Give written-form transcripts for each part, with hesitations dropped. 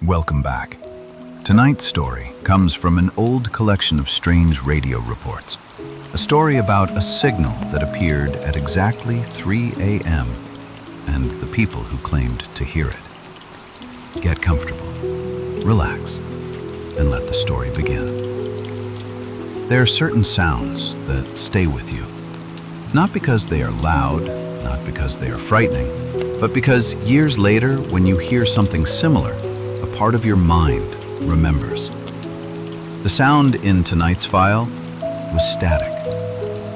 Welcome back. Tonight's story comes from an old collection of strange radio reports. A story about a signal that appeared at exactly 3 a.m. and the people who claimed to hear it. Get comfortable, relax, and let the story begin. There are certain sounds that stay with you, not because they are loud, not because they are frightening, but because years later, when you hear something similar, a part of your mind remembers. The sound in tonight's file was static,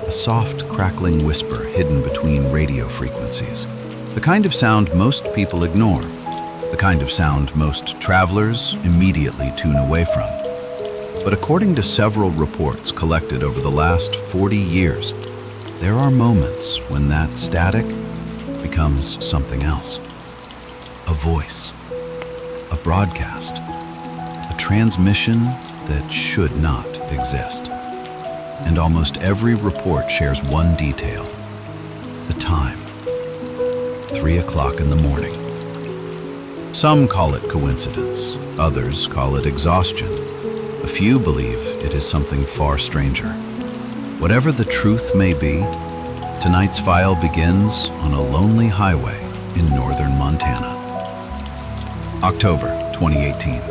a soft, crackling whisper hidden between radio frequencies. The kind of sound most people ignore, the kind of sound most travelers immediately tune away from. But according to several reports collected over the last 40 years, there are moments when that static becomes something else. A voice, a broadcast, a transmission that should not exist. And almost every report shares one detail: the time, 3 o'clock in the morning. Some call it coincidence, others call it exhaustion. A few believe it is something far stranger. Whatever the truth may be, tonight's file begins on a lonely highway in northern Montana. October 2018.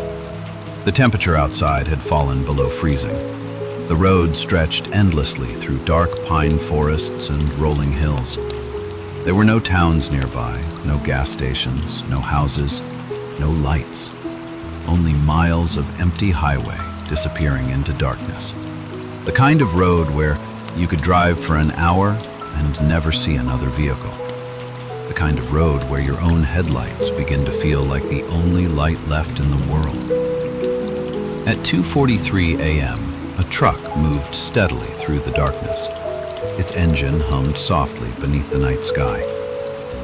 The temperature outside had fallen below freezing. The road stretched endlessly through dark pine forests and rolling hills. There were no towns nearby, no gas stations, no houses, no lights. Only miles of empty highway disappearing into darkness. The kind of road where you could drive for an hour and never see another vehicle. The kind of road where your own headlights begin to feel like the only light left in the world. At 2:43 a.m., a truck moved steadily through the darkness. Its engine hummed softly beneath the night sky.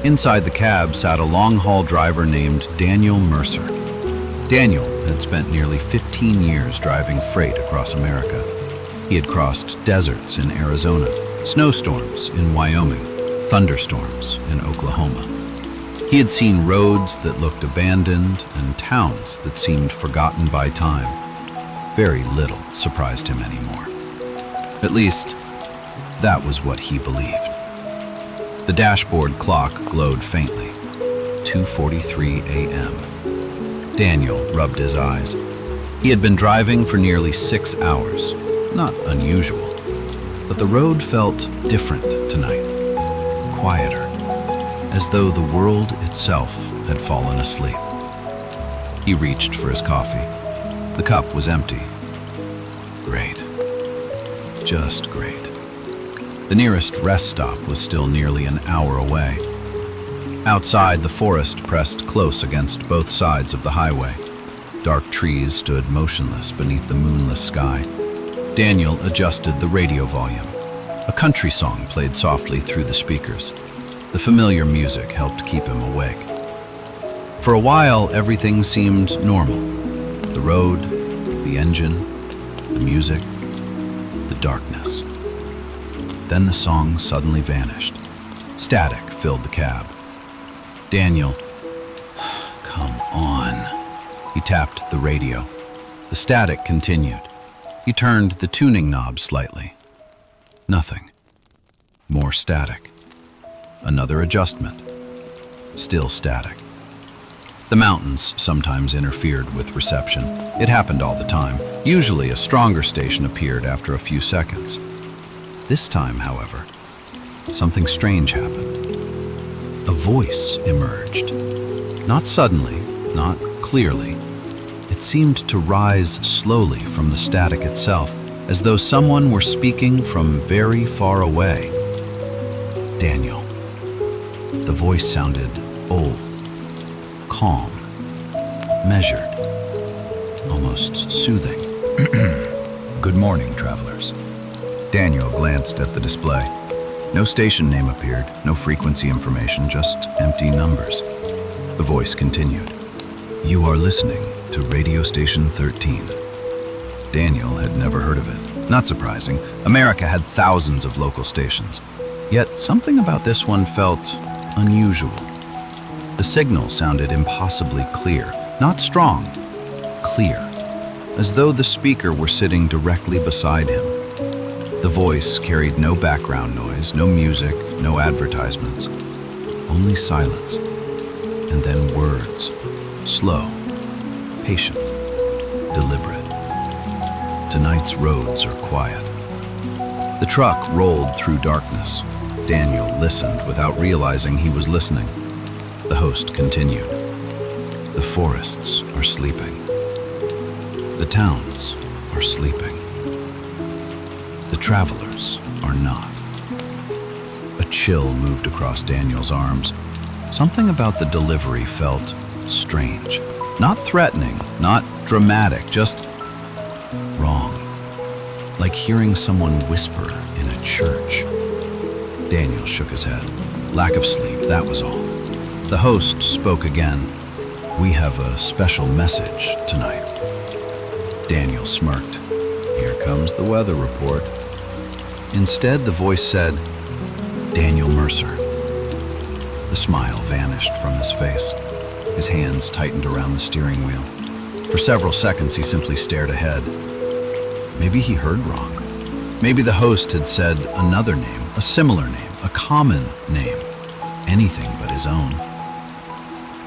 Inside the cab sat a long-haul driver named Daniel Mercer. Daniel had spent nearly 15 years driving freight across America. He had crossed deserts in Arizona, snowstorms in Wyoming, thunderstorms in Oklahoma. He had seen roads that looked abandoned and towns that seemed forgotten by time. Very little surprised him anymore. At least, that was what he believed. The dashboard clock glowed faintly. 2:43 a.m. Daniel rubbed his eyes. He had been driving for nearly 6 hours. Not unusual, but the road felt different tonight. Quieter, as though the world itself had fallen asleep. He reached for his coffee. The cup was empty. Great. Just great. The nearest rest stop was still nearly an hour away. Outside, the forest pressed close against both sides of the highway. Dark trees stood motionless beneath the moonless sky. Daniel adjusted the radio volume. A country song played softly through the speakers. The familiar music helped keep him awake. For a while, everything seemed normal. The road, the engine, the music, the darkness. Then the song suddenly vanished. Static filled the cab. Daniel, come on. He tapped the radio. The static continued. He turned the tuning knob slightly. Nothing. More static. Another adjustment. Still static. The mountains sometimes interfered with reception. It happened all the time. Usually a stronger station appeared after a few seconds. This time, however, something strange happened. A voice emerged. Not suddenly, not clearly. It seemed to rise slowly from the static itself, as though someone were speaking from very far away. Daniel. The voice sounded old, calm, measured, almost soothing. Good morning, travelers. Daniel glanced at the display. No station name appeared, no frequency information, just empty numbers. The voice continued. You are listening to Radio Station 13. Daniel had never heard of it. Not surprising. America had thousands of local stations. Yet something about this one felt unusual. The signal sounded impossibly clear. Not strong, clear, as though the speaker were sitting directly beside him. The voice carried no background noise, no music, no advertisements, only silence, and then words, slow, patient, deliberate. Tonight's roads are quiet. The truck rolled through darkness. Daniel listened without realizing he was listening. The host continued. The forests are sleeping. The towns are sleeping. The travelers are not. A chill moved across Daniel's arms. Something about the delivery felt strange. Not threatening, not dramatic, just wrong. Like hearing someone whisper in a church. Daniel shook his head. Lack of sleep, that was all. The host spoke again. We have a special message tonight. Daniel smirked. Here comes the weather report. Instead, the voice said, Daniel Mercer. The smile vanished from his face. His hands tightened around the steering wheel. For several seconds, he simply stared ahead. Maybe he heard wrong. Maybe the host had said another name, a similar name, a common name, anything but his own.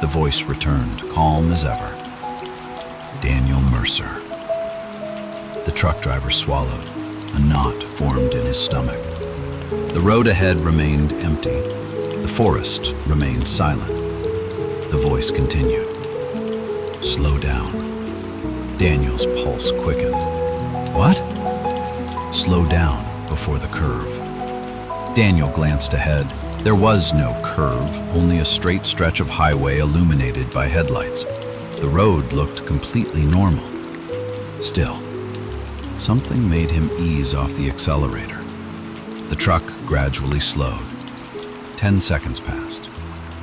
The voice returned, calm as ever. Daniel Mercer. The truck driver swallowed. A knot formed in his stomach. The road ahead remained empty. The forest remained silent. The voice continued. Slow down. Daniel's pulse quickened. What? Slow down before the curve. Daniel glanced ahead. There was no curve, only a straight stretch of highway illuminated by headlights. The road looked completely normal. Still, something made him ease off the accelerator. The truck gradually slowed. 10 seconds passed.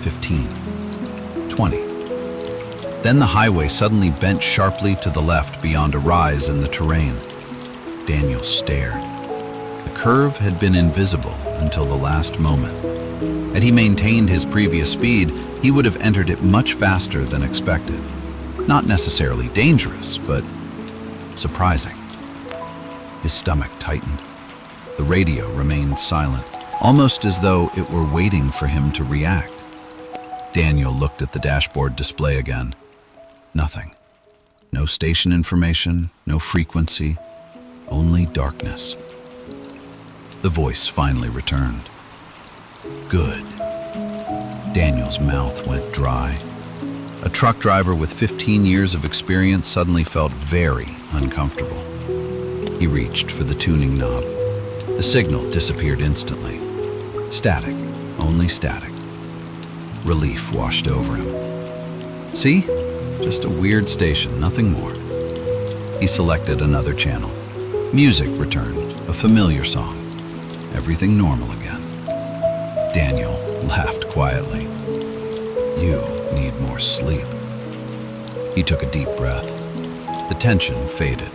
15. 20. Then the highway suddenly bent sharply to the left beyond a rise in the terrain. Daniel stared. The curve had been invisible until the last moment. Had he maintained his previous speed, he would have entered it much faster than expected. Not necessarily dangerous, but surprising. His stomach tightened. The radio remained silent, almost as though it were waiting for him to react. Daniel looked at the dashboard display again. Nothing. No station information, no frequency, only darkness. The voice finally returned. Good. Daniel's mouth went dry. A truck driver with 15 years of experience suddenly felt very uncomfortable. He reached for the tuning knob. The signal disappeared instantly. Static, only static. Relief washed over him. See? Just a weird station, nothing more. He selected another channel. Music returned, a familiar song. Everything normal again. Daniel laughed quietly. You need more sleep. He took a deep breath. The tension faded.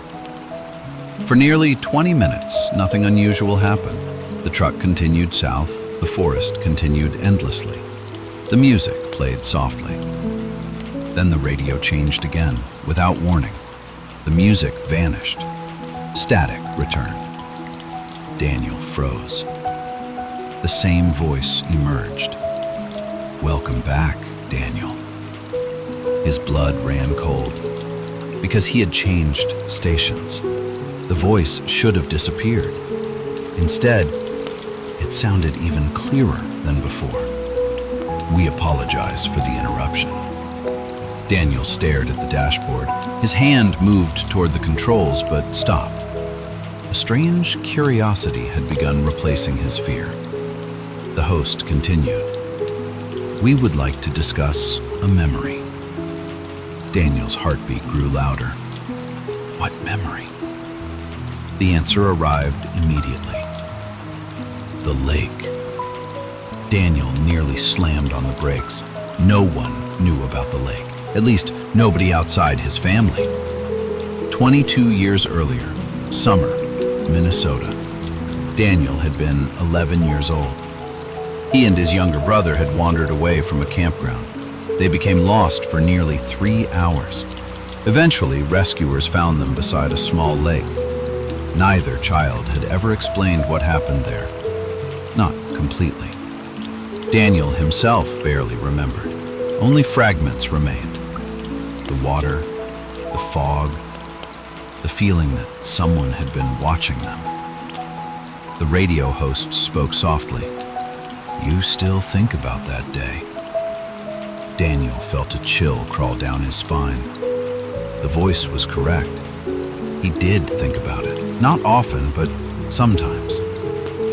For nearly 20 minutes, nothing unusual happened. The truck continued south, the forest continued endlessly. The music played softly. Then the radio changed again, without warning. The music vanished. Static returned. Daniel froze. The same voice emerged. Welcome back, Daniel. His blood ran cold. Because he had changed stations. The voice should have disappeared. Instead, it sounded even clearer than before. We apologize for the interruption. Daniel stared at the dashboard. His hand moved toward the controls, but stopped. A strange curiosity had begun replacing his fear. The host continued. We would like to discuss a memory. Daniel's heartbeat grew louder. What memory? The answer arrived immediately. The lake. Daniel nearly slammed on the brakes. No one knew about the lake. At least, nobody outside his family. 22 years earlier, summer, Minnesota. Daniel had been 11 years old. He and his younger brother had wandered away from a campground. They became lost for nearly 3 hours. Eventually, rescuers found them beside a small lake. Neither child had ever explained what happened there. Not completely. Daniel himself barely remembered. Only fragments remained. The water, the fog, the feeling that someone had been watching them. The radio host spoke softly. "You still think about that day." Daniel felt a chill crawl down his spine. The voice was correct. He did think about it. Not often, but sometimes.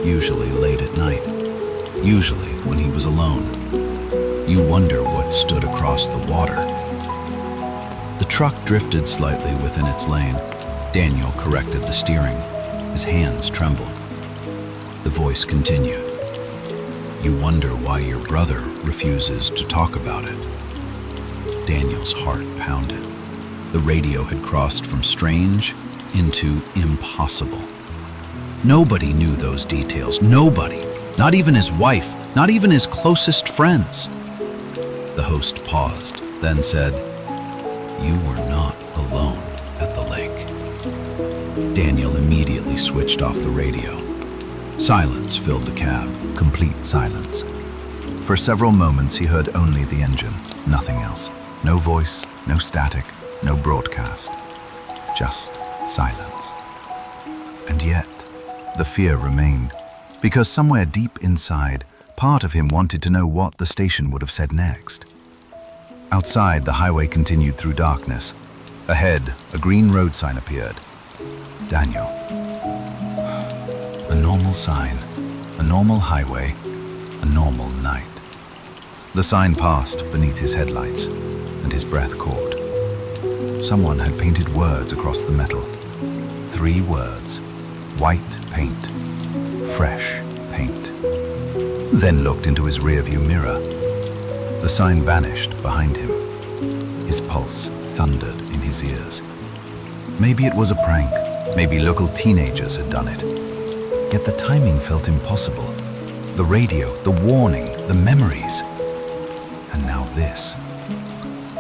Usually late at night. Usually when he was alone. You wonder what stood across the water. The truck drifted slightly within its lane. Daniel corrected the steering. His hands trembled. The voice continued. "You wonder why your brother refuses to talk about it." Daniel's heart pounded. The radio had crossed from strange into impossible. Nobody knew those details. Nobody. Not even his wife. Not even his closest friends. The host paused, then said, "You were not alone at the lake." Daniel immediately switched off the radio. Silence filled the cab, complete silence. For several moments he heard only the engine, nothing else. No voice, no static, no broadcast. Just silence. And yet, the fear remained, because somewhere deep inside, part of him wanted to know what the station would have said next. Outside, the highway continued through darkness. Ahead, a green road sign appeared. Daniel. A normal sign, a normal highway, a normal night. The sign passed beneath his headlights, and his breath caught. Someone had painted words across the metal. 3 words. White paint. Fresh paint. Then looked into his rearview mirror. The sign vanished behind him. His pulse thundered in his ears. Maybe it was a prank. Maybe local teenagers had done it. Yet the timing felt impossible. The radio, the warning, the memories. And now this.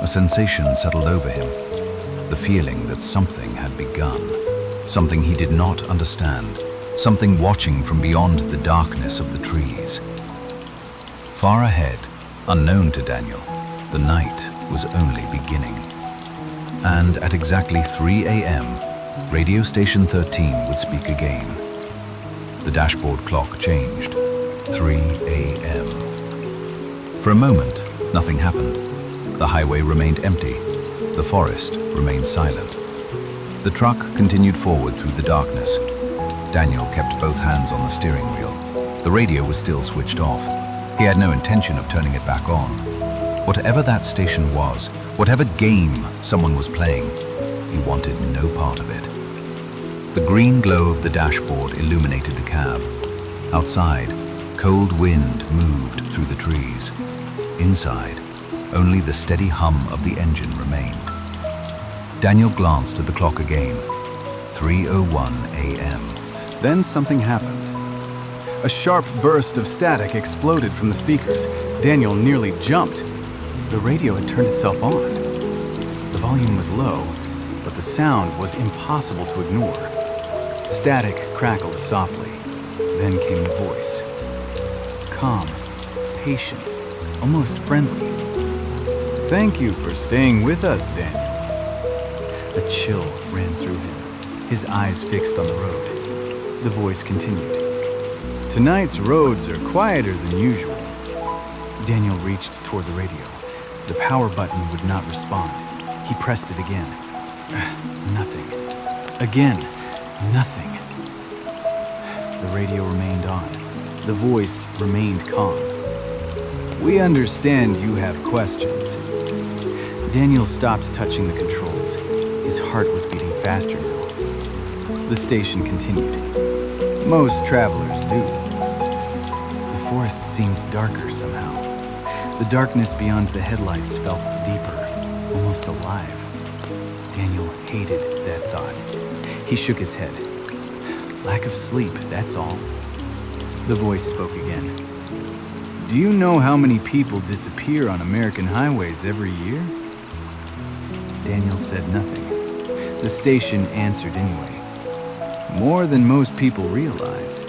A sensation settled over him. The feeling that something had begun. Something he did not understand. Something watching from beyond the darkness of the trees. Far ahead, unknown to Daniel, the night was only beginning. And at exactly 3 a.m., radio station 13 would speak again. The dashboard clock changed. 3 a.m. For a moment, nothing happened. The highway remained empty. The forest remained silent. The truck continued forward through the darkness. Daniel kept both hands on the steering wheel. The radio was still switched off. He had no intention of turning it back on. Whatever that station was, whatever game someone was playing, he wanted no part of it. The green glow of the dashboard illuminated the cab. Outside, cold wind moved through the trees. Inside, only the steady hum of the engine remained. Daniel glanced at the clock again. 3:01 a.m. Then something happened. A sharp burst of static exploded from the speakers. Daniel nearly jumped. The radio had turned itself on. The volume was low, but the sound was impossible to ignore. Static crackled softly. Then came the voice. Calm, patient, almost friendly. "Thank you for staying with us, Daniel." A chill ran through him, his eyes fixed on the road. The voice continued. "Tonight's roads are quieter than usual." Daniel reached toward the radio. The power button would not respond. He pressed it again. Nothing. Again, nothing. The radio remained on. The voice remained calm. "We understand you have questions." Daniel stopped touching the controls. His heart was beating faster now. The station continued. "Most travelers do." The forest seemed darker somehow. The darkness beyond the headlights felt deeper, almost alive. Daniel hated that thought. He shook his head. "Lack of sleep, that's all." The voice spoke again. "Do you know how many people disappear on American highways every year?" Daniel said nothing. The station answered anyway. More than most people realize.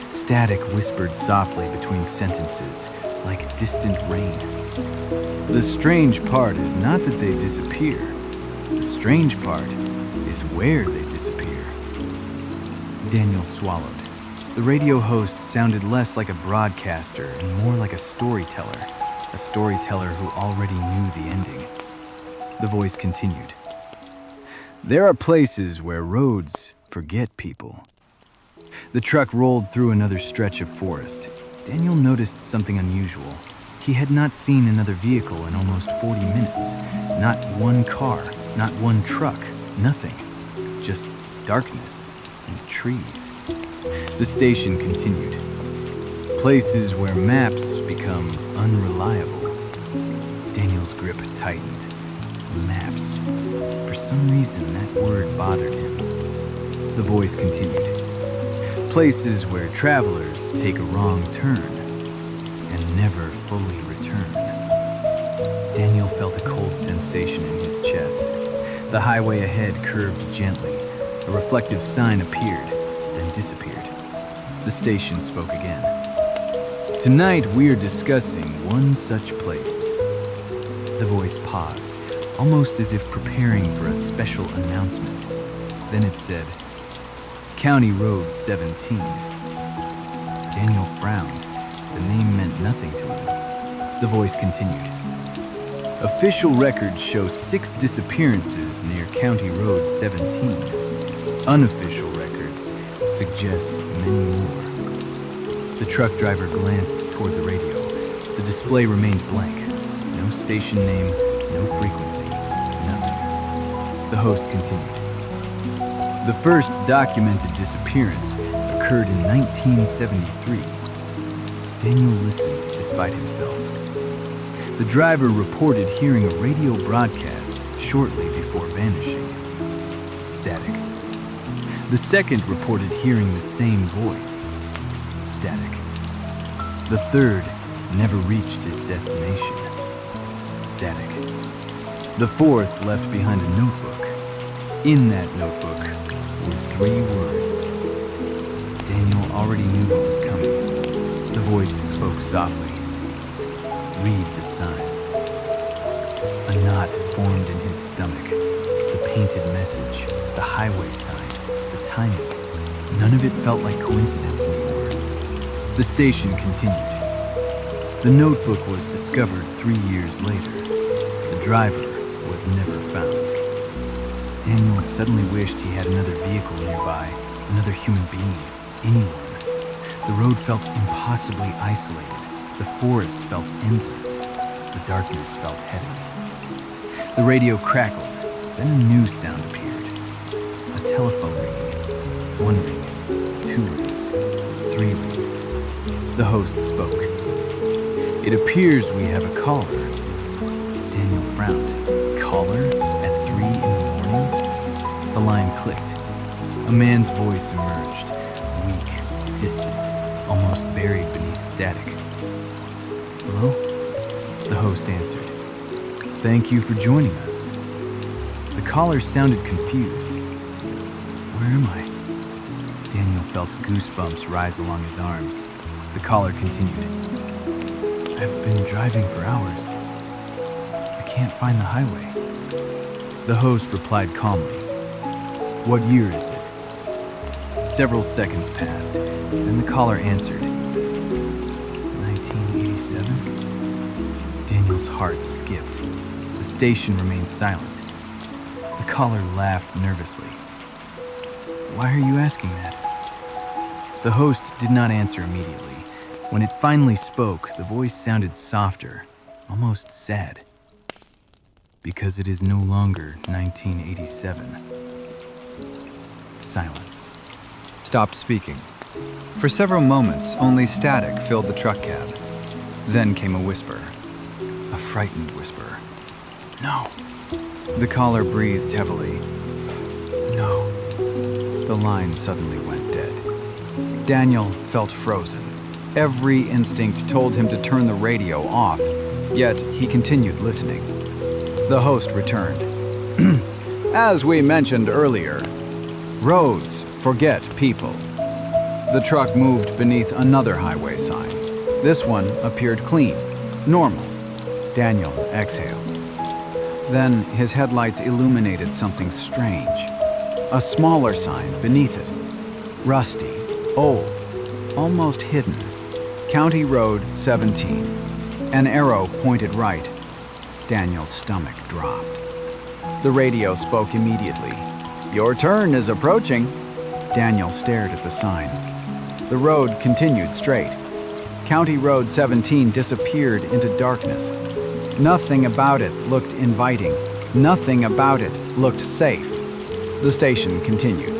Static whispered softly between sentences, like distant rain. The strange part is not that they disappear. The strange part is where they disappear. Daniel swallowed. The radio host sounded less like a broadcaster and more like a storyteller who already knew the ending. The voice continued. There are places where roads forget people. The truck rolled through another stretch of forest. Daniel noticed something unusual. He had not seen another vehicle in almost 40 minutes. Not one car, not one truck, nothing. Just darkness and trees. The station continued. Places where maps become unreliable. Daniel's grip tightened. Maps. For some reason, that word bothered him. The voice continued. Places where travelers take a wrong turn and never fully return. Daniel felt a cold sensation in his chest. The highway ahead curved gently. A reflective sign appeared, then disappeared. The station spoke again. Tonight we're discussing one such place. The voice paused, almost as if preparing for a special announcement. Then it said, County Road 17. Daniel frowned. The name meant nothing to him. The voice continued. Official records show 6 disappearances near County Road 17. Unofficial records suggest many more. The truck driver glanced toward the radio. The display remained blank. No station name, no frequency, nothing. The host continued. The first documented disappearance occurred in 1973. Daniel listened despite himself. The driver reported hearing a radio broadcast shortly before vanishing. Static. The second reported hearing the same voice. Static. The third never reached his destination. Static. The fourth left behind a notebook. In that notebook were 3 words. Daniel already knew what was coming. The voice spoke softly. Read the signs. A knot formed in his stomach. The painted message, the highway sign, the timing. None of it felt like coincidence anymore. The station continued. The notebook was discovered 3 years later. The driver was never found. Daniel suddenly wished he had another vehicle nearby, another human being, anyone. The road felt impossibly isolated. The forest felt endless. The darkness felt heavy. The radio crackled. Then a new sound appeared. A telephone ringing. 1 ring, 2 rings, 3 rings. The host spoke. It appears we have a caller. Daniel frowned. Caller? At 3 in the morning? The line clicked. A man's voice emerged. Weak, distant, almost buried beneath static. Hello? The host answered. Thank you for joining us. The caller sounded confused. Where am I? Daniel felt goosebumps rise along his arms. The caller continued. I've been driving for hours. I can't find the highway. The host replied calmly. What year is it? Several seconds passed, then the caller answered. 1987? Daniel's heart skipped. The station remained silent. The caller laughed nervously. Why are you asking that? The host did not answer immediately. When it finally spoke, the voice sounded softer, almost sad. Because it is no longer 1987. Silence. Stopped speaking. For several moments, only static filled the truck cab. Then came a whisper. A frightened whisper. No. The caller breathed heavily. No. The line suddenly went dead. Daniel felt frozen. Every instinct told him to turn the radio off, yet he continued listening. The host returned. As we mentioned earlier, roads forget people. The truck moved beneath another highway sign. This one appeared clean, normal. Daniel exhaled. Then his headlights illuminated something strange. A smaller sign beneath it. Rusty, old, almost hidden. County Road 17. An arrow pointed right. Daniel's stomach dropped. The radio spoke immediately. "Your turn is approaching." Daniel stared at the sign. The road continued straight. County Road 17 disappeared into darkness. Nothing about it looked inviting. Nothing about it looked safe. The station continued.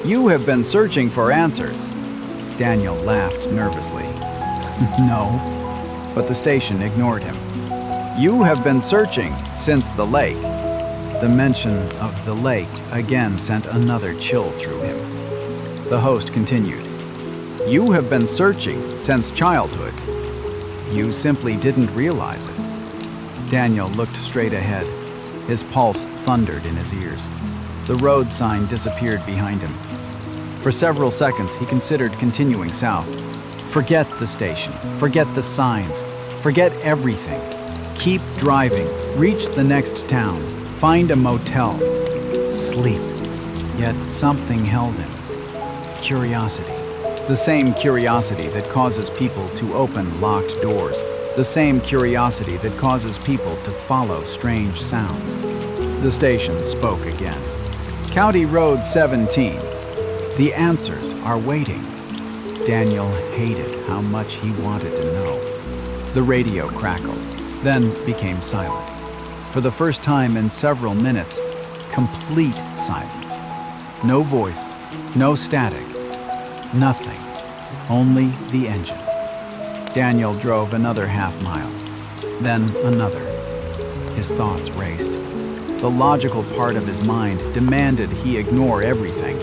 "You have been searching for answers." Daniel laughed nervously. "No," but the station ignored him. "You have been searching since the lake." The mention of the lake again sent another chill through him. The host continued. "You have been searching since childhood. You simply didn't realize it." Daniel looked straight ahead. His pulse thundered in his ears. The road sign disappeared behind him. For several seconds, he considered continuing south. Forget the station. Forget the signs. Forget everything. Keep driving. Reach the next town. Find a motel. Sleep. Yet something held him. Curiosity. The same curiosity that causes people to open locked doors. The same curiosity that causes people to follow strange sounds. The station spoke again. "County Road 17. The answers are waiting." Daniel hated how much he wanted to know. The radio crackled, then became silent. For the first time in several minutes, complete silence. No voice, no static, nothing, only the engine. Daniel drove another half-mile, then another. His thoughts raced. The logical part of his mind demanded he ignore everything.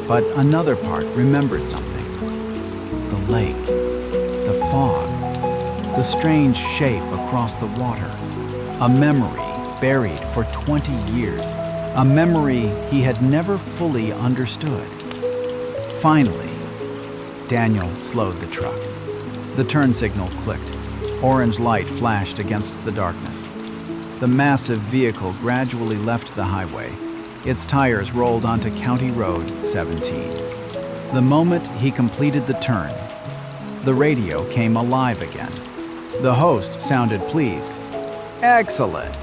But another part remembered something. The lake, the fog, the strange shape across the water. A memory buried for 20 years. A memory he had never fully understood. Finally, Daniel slowed the truck. The turn signal clicked. Orange light flashed against the darkness. The massive vehicle gradually left the highway. Its tires rolled onto County Road 17. The moment he completed the turn, the radio came alive again. The host sounded pleased. "Excellent."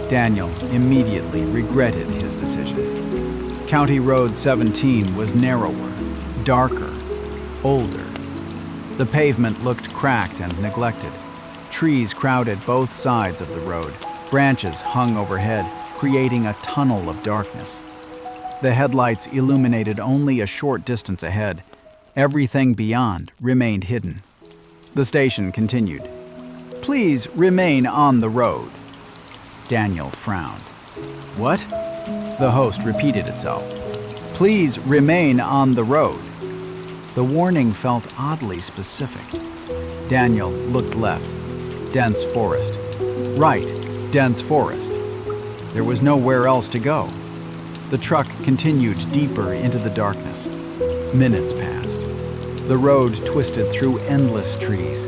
Daniel immediately regretted his decision. County Road 17 was narrower, darker, older. The pavement looked cracked and neglected. Trees crowded both sides of the road. Branches hung overhead, creating a tunnel of darkness. The headlights illuminated only a short distance ahead. Everything beyond remained hidden. The station continued. "Please remain on the road." Daniel frowned. "What?" The host repeated itself. "Please remain on the road." The warning felt oddly specific. Daniel looked left. Dense forest. Right, dense forest. There was nowhere else to go. The truck continued deeper into the darkness. Minutes passed. The road twisted through endless trees.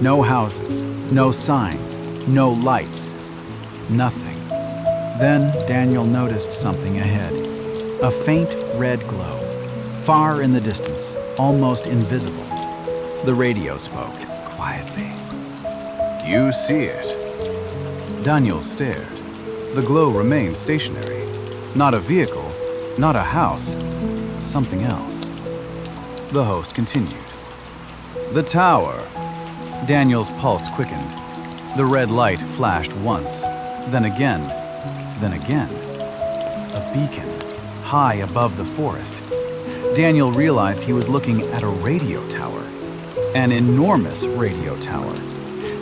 No houses, no signs, no lights. Nothing. Then Daniel noticed something ahead. A faint red glow. Far in the distance, almost invisible. The radio spoke quietly. "You see it?" Daniel stared. The glow remained stationary. Not a vehicle, not a house, something else. The host continued. "The tower." Daniel's pulse quickened. The red light flashed once, then again, then again. A beacon, high above the forest. Daniel realized he was looking at a radio tower. An enormous radio tower,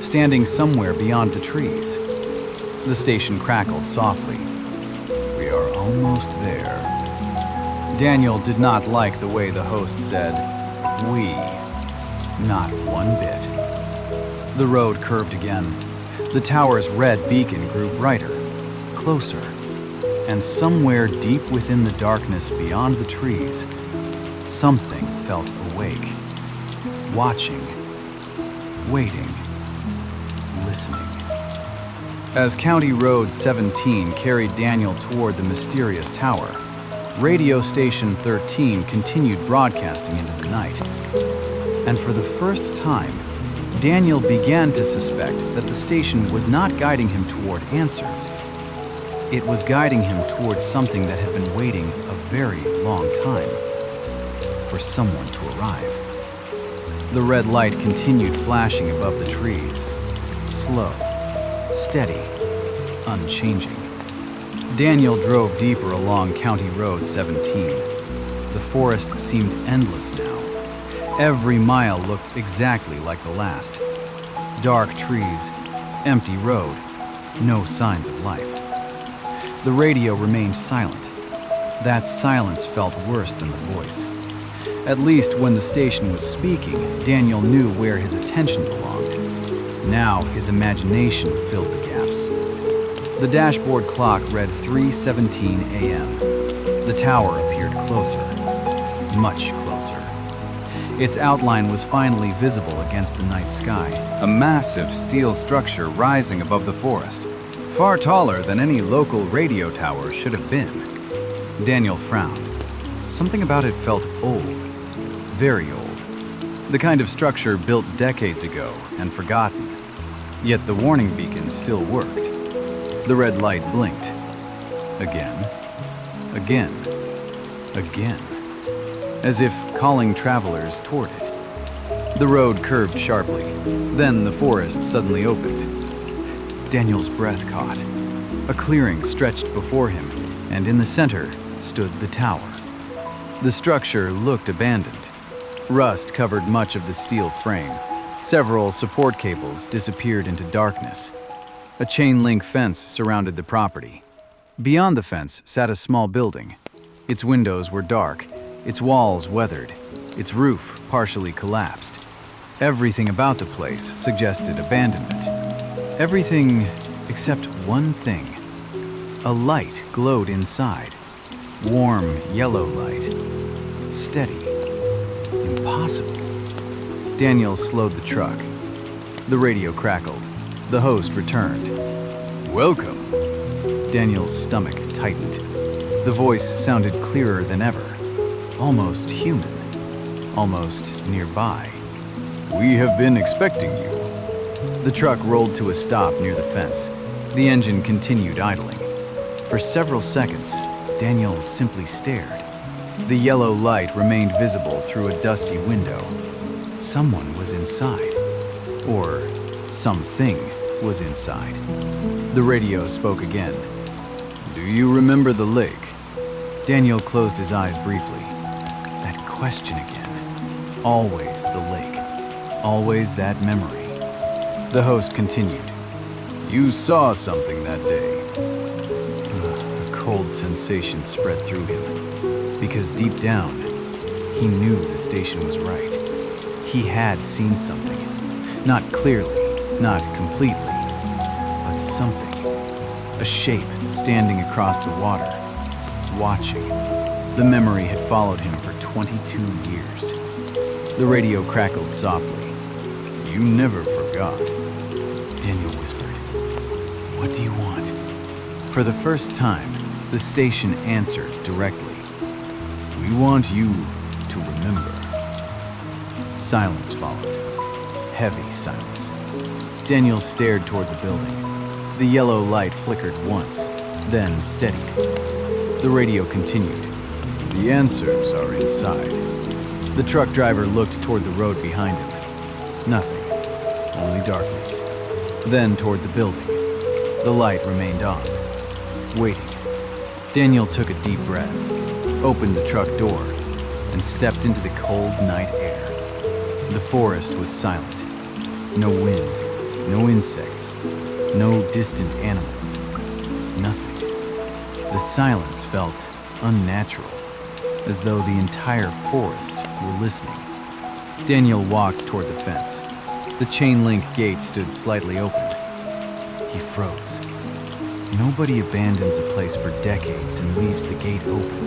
standing somewhere beyond the trees. The station crackled softly. "We are almost there." Daniel did not like the way the host said, "we." Not one bit. The road curved again. The tower's red beacon grew brighter, closer, And somewhere deep within the darkness beyond the trees, something felt awake, watching, waiting, listening. As County Road 17 carried Daniel toward the mysterious tower, radio station 13 continued broadcasting into the night. And for the first time, Daniel began to suspect that the station was not guiding him toward answers. It was guiding him towards something that had been waiting a very long time for someone to arrive. The red light continued flashing above the trees, slow, steady, unchanging. Daniel drove deeper along County Road 17. The forest seemed endless now. Every mile looked exactly like the last. Dark trees, empty road, no signs of life. The radio remained silent. That silence felt worse than the voice. At least when the station was speaking, Daniel knew where his attention belonged. Now his imagination filled the gaps. The dashboard clock read 3:17 a.m. The tower appeared closer, much closer. Its outline was finally visible against the night sky. A massive steel structure rising above the forest, far taller than any local radio tower should have been. Daniel frowned. Something about it felt old, very old. The kind of structure built decades ago and forgotten. Yet the warning beacon still worked. The red light blinked. Again, again, again, as if calling travelers toward it. The road curved sharply. Then the forest suddenly opened. Daniel's breath caught. A clearing stretched before him, and in the center stood the tower. The structure looked abandoned. Rust covered much of the steel frame. Several support cables disappeared into darkness. A chain-link fence surrounded the property. Beyond the fence sat a small building. Its windows were dark, its walls weathered, its roof partially collapsed. Everything about the place suggested abandonment. Everything except one thing. A light glowed inside. Warm yellow light. Steady. Impossible. Daniel slowed the truck. The radio crackled. The host returned. "Welcome." Daniel's stomach tightened. The voice sounded clearer than ever. Almost human. Almost nearby. "We have been expecting you." The truck rolled to a stop near the fence. The engine continued idling. For several seconds, Daniel simply stared. The yellow light remained visible through a dusty window. Someone was inside. Or something was inside. The radio spoke again. "Do you remember the lake?" Daniel closed his eyes briefly. That question again. Always the lake. Always that memory. The host continued. "You saw something that day." A cold sensation spread through him. Because deep down, he knew the station was right. He had seen something. Not clearly, not completely, but something. A shape standing across the water, watching. The memory had followed him for 22 years. The radio crackled softly. "You never forgot." Daniel whispered, "What do you want?" For the first time, the station answered directly. "We want you to remember." Silence followed. Heavy silence. Daniel stared toward the building. The yellow light flickered once, then steadied. The radio continued. "The answers are inside." The truck driver looked toward the road behind him. Nothing. Only darkness. Then toward the building. The light remained on. Waiting. Daniel took a deep breath, opened the truck door, and stepped into the cold night air. The forest was silent. No wind, no insects, no distant animals. Nothing. The silence felt unnatural, as though the entire forest were listening. Daniel walked toward the fence. The chain-link gate stood slightly open. He froze. Nobody abandons a place for decades and leaves the gate open.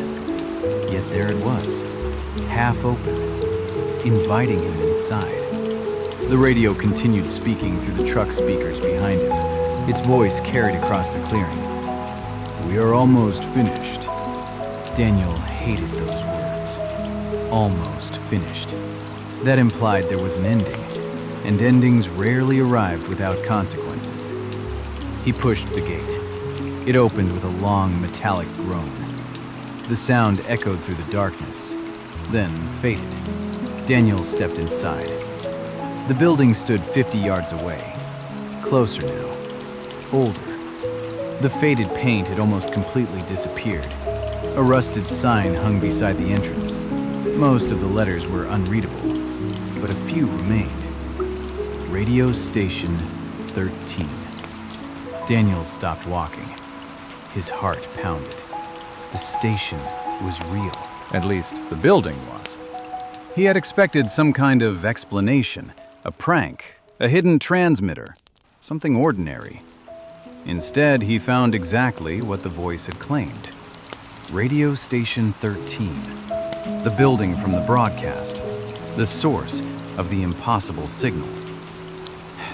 Yet there it was, half open, inviting him inside. The radio continued speaking through the truck speakers behind him. Its voice carried across the clearing. "We are almost finished." Daniel hated those words. Almost finished. That implied there was an ending, and endings rarely arrived without consequences. He pushed the gate. It opened with a long, metallic groan. The sound echoed through the darkness, then faded. Daniel stepped inside. The building stood 50 yards away. Closer now. Older. The faded paint had almost completely disappeared. A rusted sign hung beside the entrance. Most of the letters were unreadable, but a few remained. Radio Station 13. Daniel stopped walking. His heart pounded. The station was real. At least, the building was. He had expected some kind of explanation, a prank, a hidden transmitter, something ordinary. Instead, he found exactly what the voice had claimed. Radio Station 13. The building from the broadcast. The source of the impossible signal.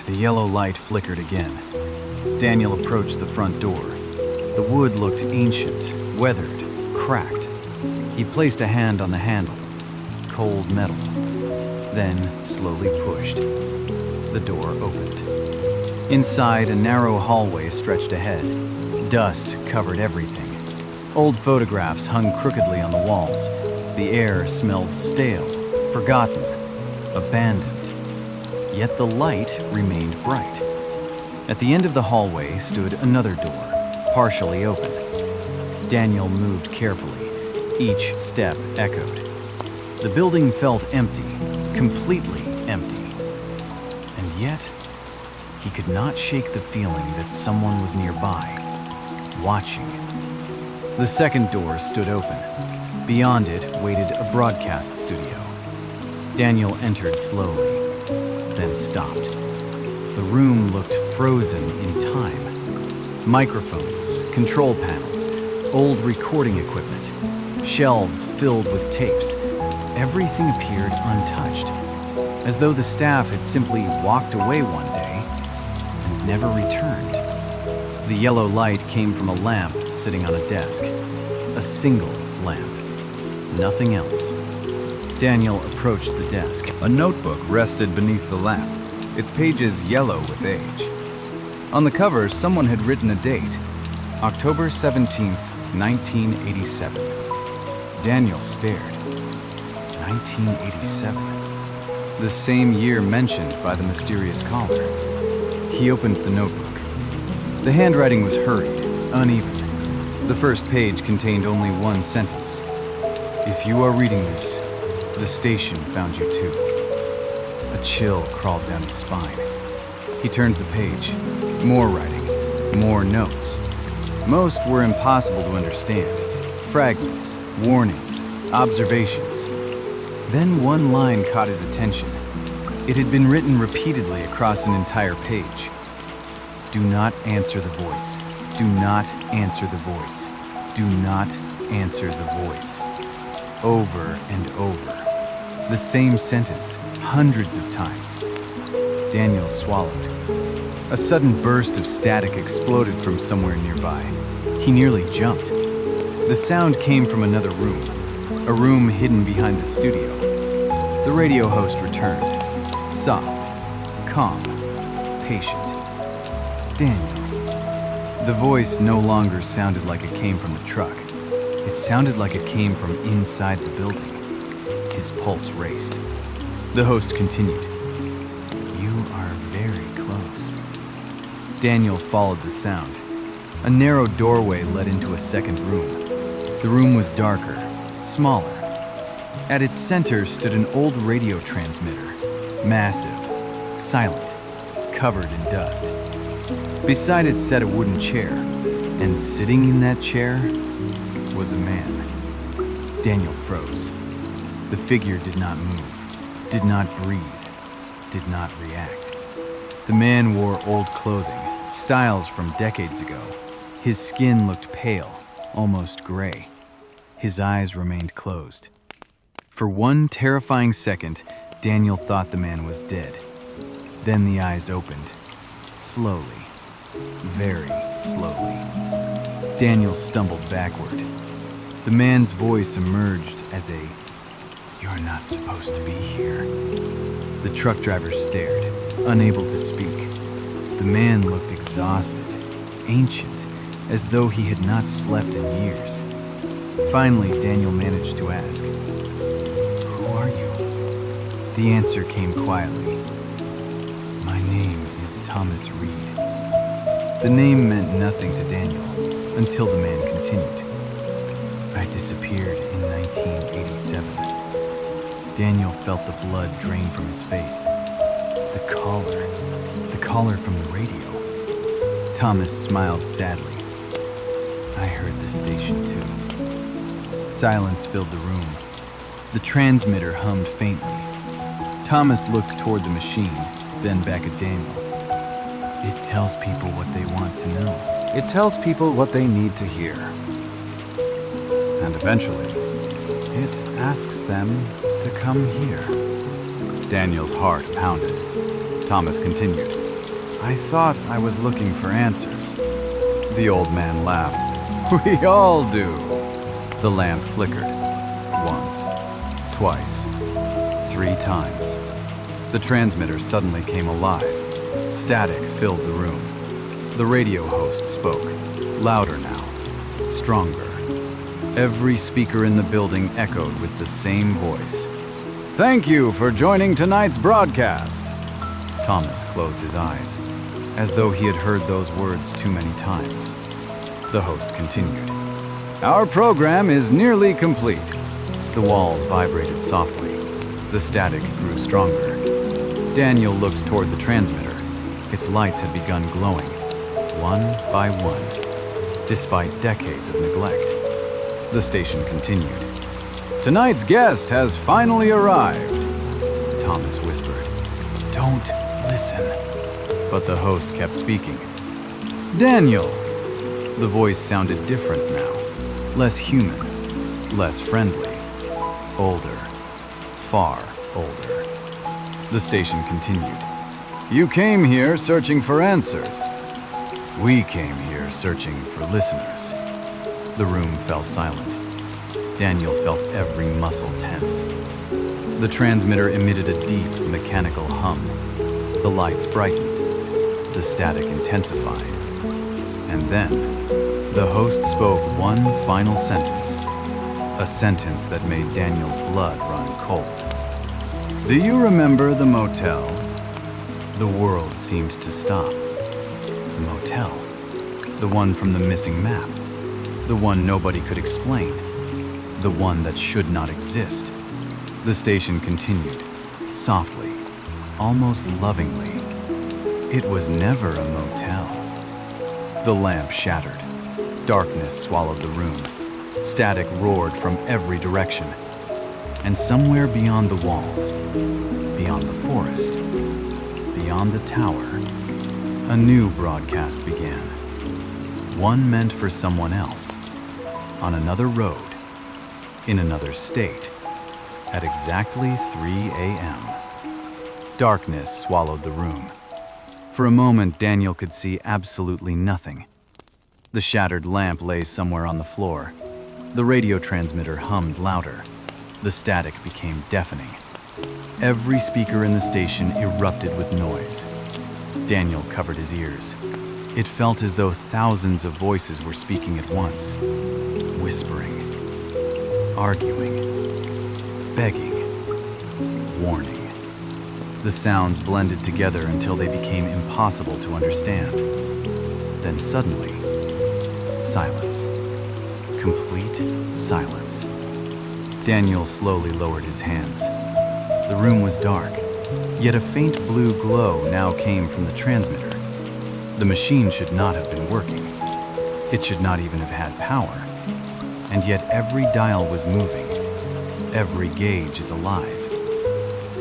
The yellow light flickered again. Daniel approached the front door. The wood looked ancient, weathered, cracked. He placed a hand on the handle. Cold metal. Then slowly pushed. The door opened. Inside, a narrow hallway stretched ahead. Dust covered everything. Old photographs hung crookedly on the walls. The air smelled stale, forgotten, abandoned. Yet the light remained bright. At the end of the hallway stood another door, partially open. Daniel moved carefully. Each step echoed. The building felt empty, completely empty. And yet, he could not shake the feeling that someone was nearby, watching. The second door stood open. Beyond it waited a broadcast studio. Daniel entered slowly, then stopped. The room looked frozen in time. Microphones, control panels, old recording equipment, shelves filled with tapes. Everything appeared untouched, as though the staff had simply walked away one day and never returned. The yellow light came from a lamp sitting on a desk. A single lamp. Nothing else. Daniel approached the desk. A notebook rested beneath the lamp, its pages yellow with age. On the cover, someone had written a date, October 17th, 1987. Daniel stared. 1987. The same year mentioned by the mysterious caller. He opened the notebook. The handwriting was hurried, uneven. The first page contained only one sentence. "If you are reading this, the station found you too." A chill crawled down his spine. He turned the page. More writing, more notes. Most were impossible to understand. Fragments, warnings, observations. Then one line caught his attention. It had been written repeatedly across an entire page. "Do not answer the voice. Do not answer the voice. Do not answer the voice." Over and over. The same sentence, hundreds of times. Daniel swallowed. A sudden burst of static exploded from somewhere nearby. He nearly jumped. The sound came from another room, a room hidden behind the studio. The radio host returned. Soft, calm, patient. "Daniel." The voice no longer sounded like it came from the truck. It sounded like it came from inside the building. His pulse raced. The host continued. "You are very close." Daniel followed the sound. A narrow doorway led into a second room. The room was darker, smaller. At its center stood an old radio transmitter, massive, silent, covered in dust. Beside it sat a wooden chair, and sitting in that chair was a man. Daniel froze. The figure did not move, did not breathe, did not react. The man wore old clothing, styles from decades ago. His skin looked pale, almost gray. His eyes remained closed. For one terrifying second, Daniel thought the man was dead. Then the eyes opened, slowly, very slowly. Daniel stumbled backward. The man's voice emerged as a, "You're not supposed to be here." The truck driver stared, unable to speak. The man looked exhausted, ancient, as though he had not slept in years. Finally, Daniel managed to ask, "Who are you?" The answer came quietly. "My name is Thomas Reed." The name meant nothing to Daniel until the man continued. "I disappeared in 1987. Daniel felt the blood drain from his face. The caller from the radio. Thomas smiled sadly. "I heard the station too." Silence filled the room. The transmitter hummed faintly. Thomas looked toward the machine, then back at Daniel. "It tells people what they want to know." It tells people what they need to hear. And eventually, it asks them to come here. Daniel's heart pounded. Thomas continued, "I thought I was looking for answers." The old man laughed. "We all do." The lamp flickered. Once, twice, 3 times. The transmitter suddenly came alive. Static filled the room. The radio host spoke, louder now, stronger. Every speaker in the building echoed with the same voice. "Thank you for joining tonight's broadcast." Thomas closed his eyes, as though he had heard those words too many times. The host continued. "Our program is nearly complete." The walls vibrated softly. The static grew stronger. Daniel looked toward the transmitter. Its lights had begun glowing, one by one, despite decades of neglect. The station continued. "Tonight's guest has finally arrived." Thomas whispered, "Don't listen." But the host kept speaking. "Daniel." The voice sounded different now, less human, less friendly, older, far older. The station continued. "You came here searching for answers. We came here searching for listeners." The room fell silent. Daniel felt every muscle tense. The transmitter emitted a deep mechanical hum. The lights brightened. The static intensified. And then, the host spoke one final sentence. A sentence that made Daniel's blood run cold. "Do you remember the motel?" The world seemed to stop. The motel. The one from the missing map. The one nobody could explain. The one that should not exist. The station continued, softly, almost lovingly. It was never a motel. The lamp shattered. Darkness swallowed the room. Static roared from every direction. And somewhere beyond the walls, beyond the forest, beyond the tower, a new broadcast began. One meant for someone else, on another road, in another state, at exactly 3 a.m. Darkness swallowed the room. For a moment, Daniel could see absolutely nothing. The shattered lamp lay somewhere on the floor. The radio transmitter hummed louder. The static became deafening. Every speaker in the station erupted with noise. Daniel covered his ears. It felt as though thousands of voices were speaking at once, whispering, arguing, begging, warning. The sounds blended together until they became impossible to understand. Then suddenly, silence. Complete silence. Daniel slowly lowered his hands. The room was dark, yet a faint blue glow now came from the transmitter. The machine should not have been working. It should not even have had power. And yet every dial was moving. Every gauge is alive.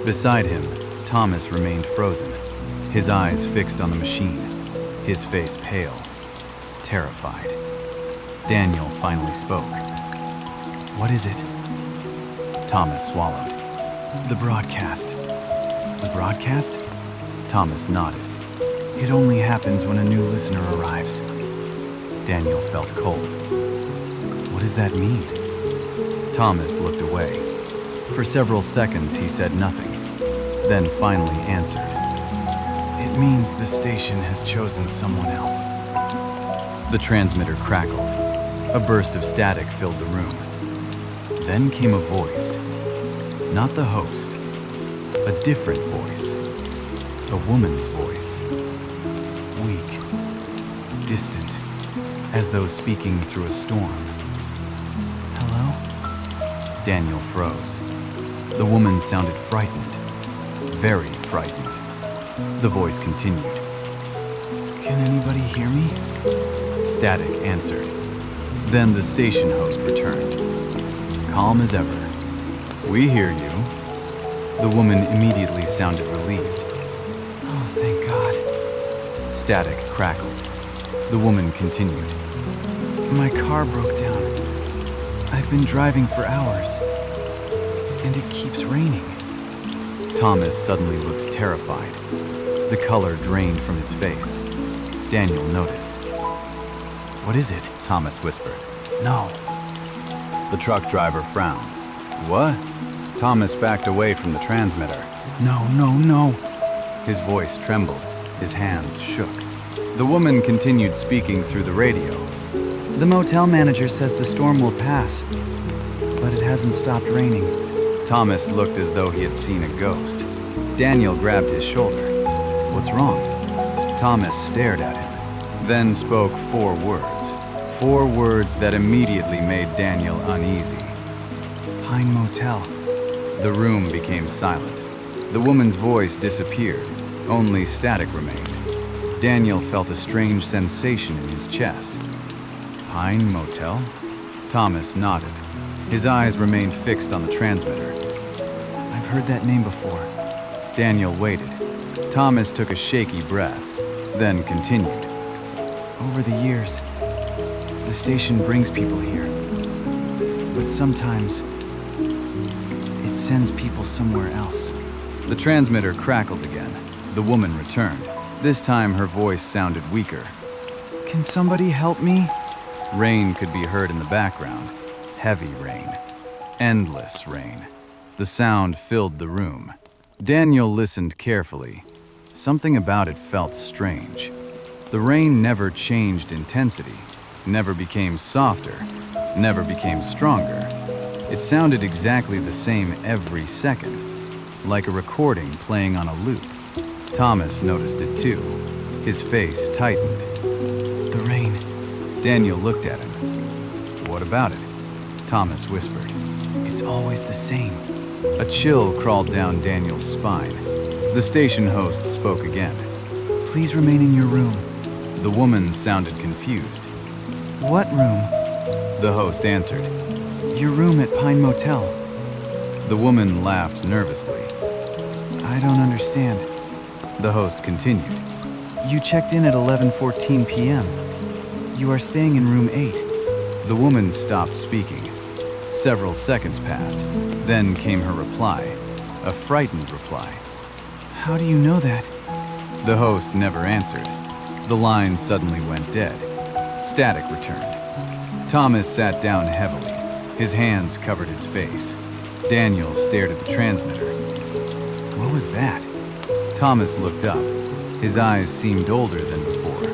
Beside him, Thomas remained frozen, his eyes fixed on the machine, his face pale. terrified. Daniel finally spoke. "What is it?" Thomas swallowed. "The broadcast." "The broadcast?" Thomas nodded. "It only happens when a new listener arrives." Daniel felt cold. "What does that mean?" Thomas looked away. For several seconds he said nothing, then finally answered. "It means the station has chosen someone else." The transmitter crackled. A burst of static filled the room. Then came a voice. Not the host. A different voice. A woman's voice. Weak. Distant. As though speaking through a storm. "Hello?" Daniel froze. The woman sounded frightened. Very frightened. The voice continued. "Can anybody hear me?" Static answered. Then the station host returned. Calm as ever. "We hear you." The woman immediately sounded relieved. "Oh, thank God." Static crackled. The woman continued. "My car broke down. I've been driving for hours, and it keeps raining." Thomas suddenly looked terrified. The color drained from his face. Daniel noticed. "What is it?" Thomas whispered. "No." The truck driver frowned. "What?" Thomas backed away from the transmitter. "No, no, no." His voice trembled. His hands shook. The woman continued speaking through the radio. "The motel manager says the storm will pass, but it hasn't stopped raining." Thomas looked as though he had seen a ghost. Daniel grabbed his shoulder. "What's wrong?" Thomas stared at him, then spoke 4 words. 4 words that immediately made Daniel uneasy. "Pine Motel." The room became silent. The woman's voice disappeared. Only static remained. Daniel felt a strange sensation in his chest. "Pine Motel?" Thomas nodded. His eyes remained fixed on the transmitter. "I've heard that name before." Daniel waited. Thomas took a shaky breath, then continued. "Over the years, the station brings people here, but sometimes it sends people somewhere else." The transmitter crackled again. The woman returned. This time her voice sounded weaker. "Can somebody help me?" Rain could be heard in the background. Heavy rain. Endless rain. The sound filled the room. Daniel listened carefully. Something about it felt strange. The rain never changed intensity, never became softer, never became stronger. It sounded exactly the same every second, like a recording playing on a loop. Thomas noticed it too. His face tightened. "The rain." Daniel looked at him. "What about it?" Thomas whispered. "It's always the same." A chill crawled down Daniel's spine. The station host spoke again. "Please remain in your room." The woman sounded confused. "What room?" The host answered. "Your room at Pine Motel." The woman laughed nervously. "I don't understand." The host continued. "You checked in at 11:14 p.m. You are staying in room 8. The woman stopped speaking. Several seconds passed. Then came her reply, a frightened reply. "How do you know that?" The host never answered. The line suddenly went dead. Static returned. Thomas sat down heavily. His hands covered his face. Daniel stared at the transmitter. What was that? Thomas looked up. His eyes seemed older than before.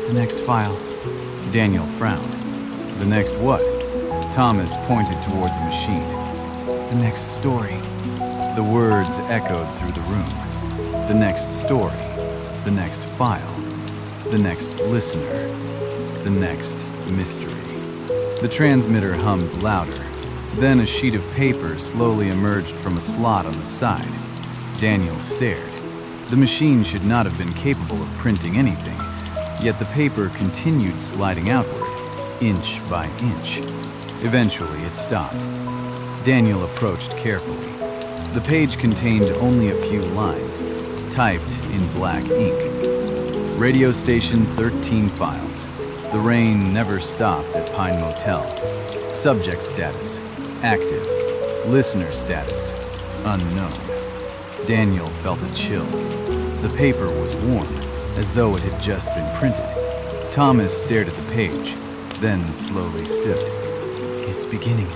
"The next file." Daniel frowned. "The next what?" Thomas pointed toward the machine. "The next story." The words echoed through the room. The next story. The next file. The next listener. The next mystery. The transmitter hummed louder. Then a sheet of paper slowly emerged from a slot on the side. Daniel stared. The machine should not have been capable of printing anything, yet the paper continued sliding outward, inch by inch. Eventually, it stopped. Daniel approached carefully. The page contained only a few lines, typed in black ink. Radio station 13 files. The rain never stopped at Pine Motel. Subject status, active. Listener status, unknown. Daniel felt a chill. The paper was warm, as though it had just been printed. Thomas stared at the page, then slowly stood. It's beginning.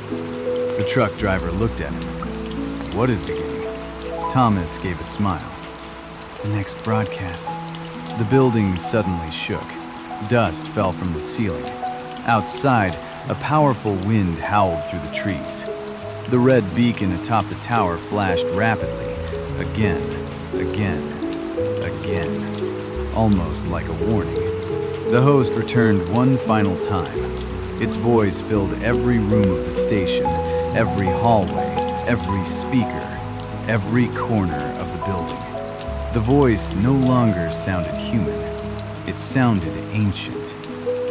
The truck driver looked at him. What is beginning? Thomas gave a smile. The next broadcast. The building suddenly shook. Dust fell from the ceiling. Outside, a powerful wind howled through the trees. The red beacon atop the tower flashed rapidly. Again, again, again. Almost like a warning. The host returned one final time. Its voice filled every room of the station, every hallway, every speaker, every corner of the building. The voice no longer sounded human. It sounded ancient,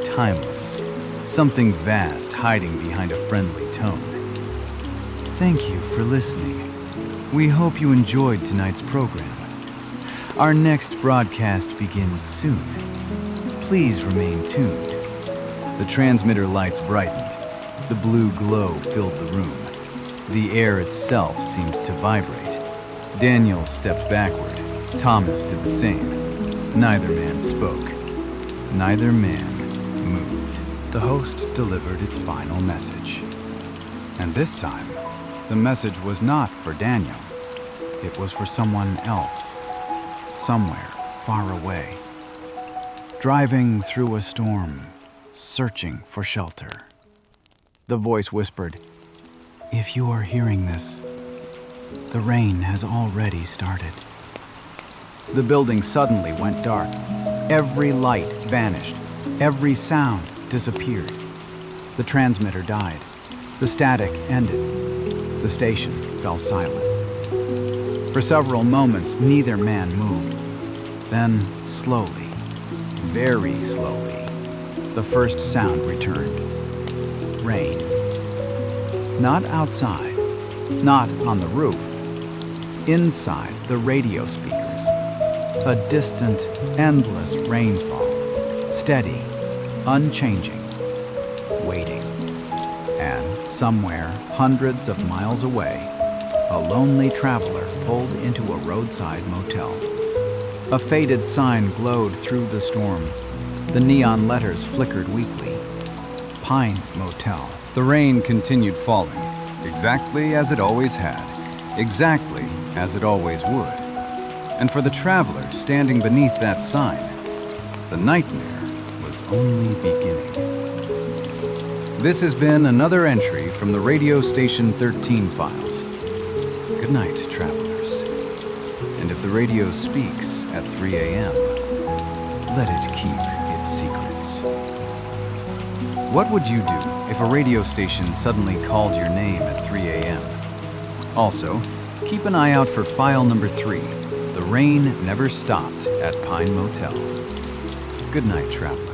timeless, something vast hiding behind a friendly tone. Thank you for listening. We hope you enjoyed tonight's program. Our next broadcast begins soon. Please remain tuned. The transmitter lights brightened. The blue glow filled the room. The air itself seemed to vibrate. Daniel stepped backward. Thomas did the same. Neither man spoke. Neither man moved. The host delivered its final message. And this time, the message was not for Daniel. It was for someone else. Somewhere far away. Driving through a storm, searching for shelter. The voice whispered, "If you are hearing this, the rain has already started." The building suddenly went dark. Every light vanished. Every sound disappeared. The transmitter died. The static ended. The station fell silent. For several moments, neither man moved. Then, slowly, very slowly, the first sound returned. Rain. Not outside, not on the roof. Inside the radio speakers. A distant, endless rainfall. Steady, unchanging, waiting. And somewhere, hundreds of miles away, a lonely traveler pulled into a roadside motel. A faded sign glowed through the storm. The neon letters flickered weakly. Pine Motel. The rain continued falling, exactly as it always had, exactly as it always would. And for the traveler standing beneath that sign, the nightmare was only beginning. This has been another entry from the Radio Station 13 files. Good night, travelers. And if the radio speaks at 3 a.m., let it keep its secrets. What would you do if a radio station suddenly called your name at 3 a.m.? Also, keep an eye out for file number 3. The rain never stopped at Pine Motel. Good night, travelers.